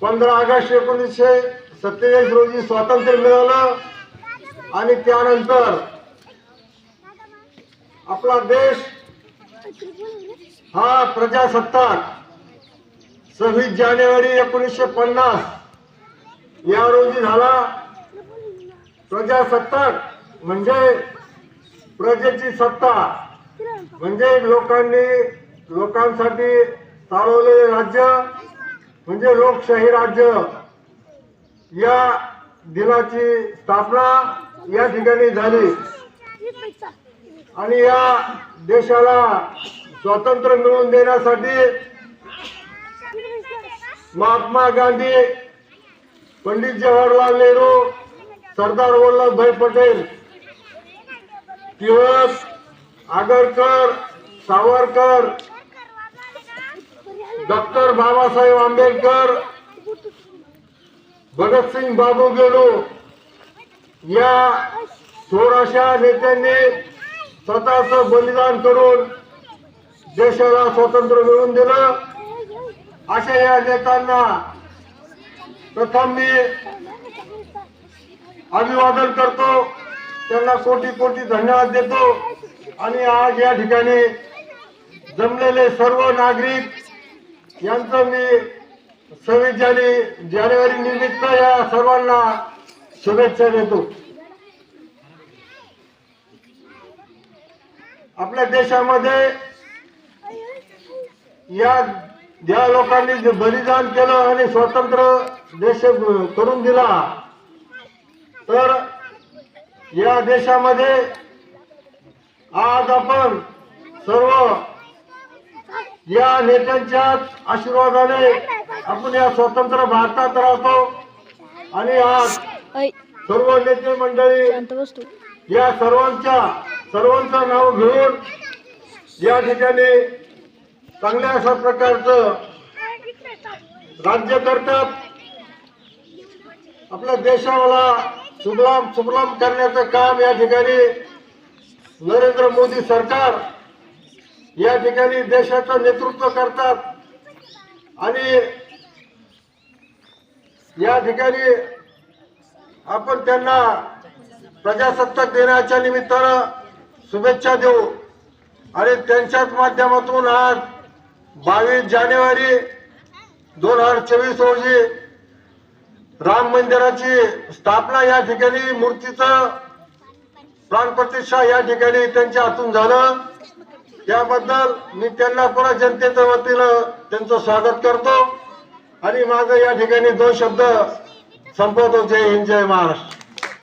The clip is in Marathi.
15 ऑगस्ट 1947 रोजी स्वातंत्र्य मिळालं आणि त्यानंतर आपला देश हा प्रजासत्ताक 26 जानेवारी 1950 या रोजी झाला। प्रजासत्ताक म्हणजे प्रजेची सत्ता, म्हणजे लोकांसाठी चालवलेले राज्य म्हणजे लोकशाही राज्य। या दिनाची स्थापना या ठिकाणी झाली आणि या देशाला स्वातंत्र्य मिळवून देण्यासाठी महात्मा गांधी, पंडित जवाहरलाल नेहरू, सरदार वल्लभभाई पटेल, टिळक, आगरकर, सावरकर, डॉक्टर बाबासाहेब आंबेडकर, भगतसिंग बाबू गेडू या 16 नेत्यांनी स्वतःचं बलिदान करून देशाला स्वातंत्र्य मिळवून दिलं। अशा या नेत्यांना प्रथम मी अभिवादन करतो, त्यांना कोटी कोटी धन्यवाद देतो। आणि आज या ठिकाणी जमलेले सर्व नागरिक यांचं मी 26 जानेवारी निमित्त या सर्वांना शुभेच्छा देतो। आपल्या देशामध्ये या लोकांनी जे बलिदान केलं आणि स्वतंत्र देश करून दिला, तर या देशामध्ये आज आपण सर्व या नेत्यांच्या आशीर्वादाने आपण या स्वतंत्र भारतात राहतो। आणि आज सर्व नेते मंडळी या सर्वांचं नाव घेऊन या ठिकाणी चांगल्या अशा प्रकारचं राज्य करतात। आपल्या देशाला सुफलाम करण्याचं काम या ठिकाणी नरेंद्र मोदी सरकार या ठिकाणी देशाचं नेतृत्व करतात। आणि या ठिकाणी आपण त्यांना प्रजासत्ताक दिनाच्या निमित्तानं शुभेच्छा देऊ। आणि त्यांच्याच माध्यमातून आज 22 जानेवारी 2024 रोजी राम मंदिराची स्थापना या ठिकाणी, मूर्तीचं प्राणप्रतिष्ठा या ठिकाणी त्यांच्या हातून झालं। त्याबद्दल मी त्यांना पुन्हा जनतेच्या वतीनं त्यांचं स्वागत करतो आणि माझं या ठिकाणी 2 शब्द संपवतो। जय हिंद, जय महाराष्ट्र।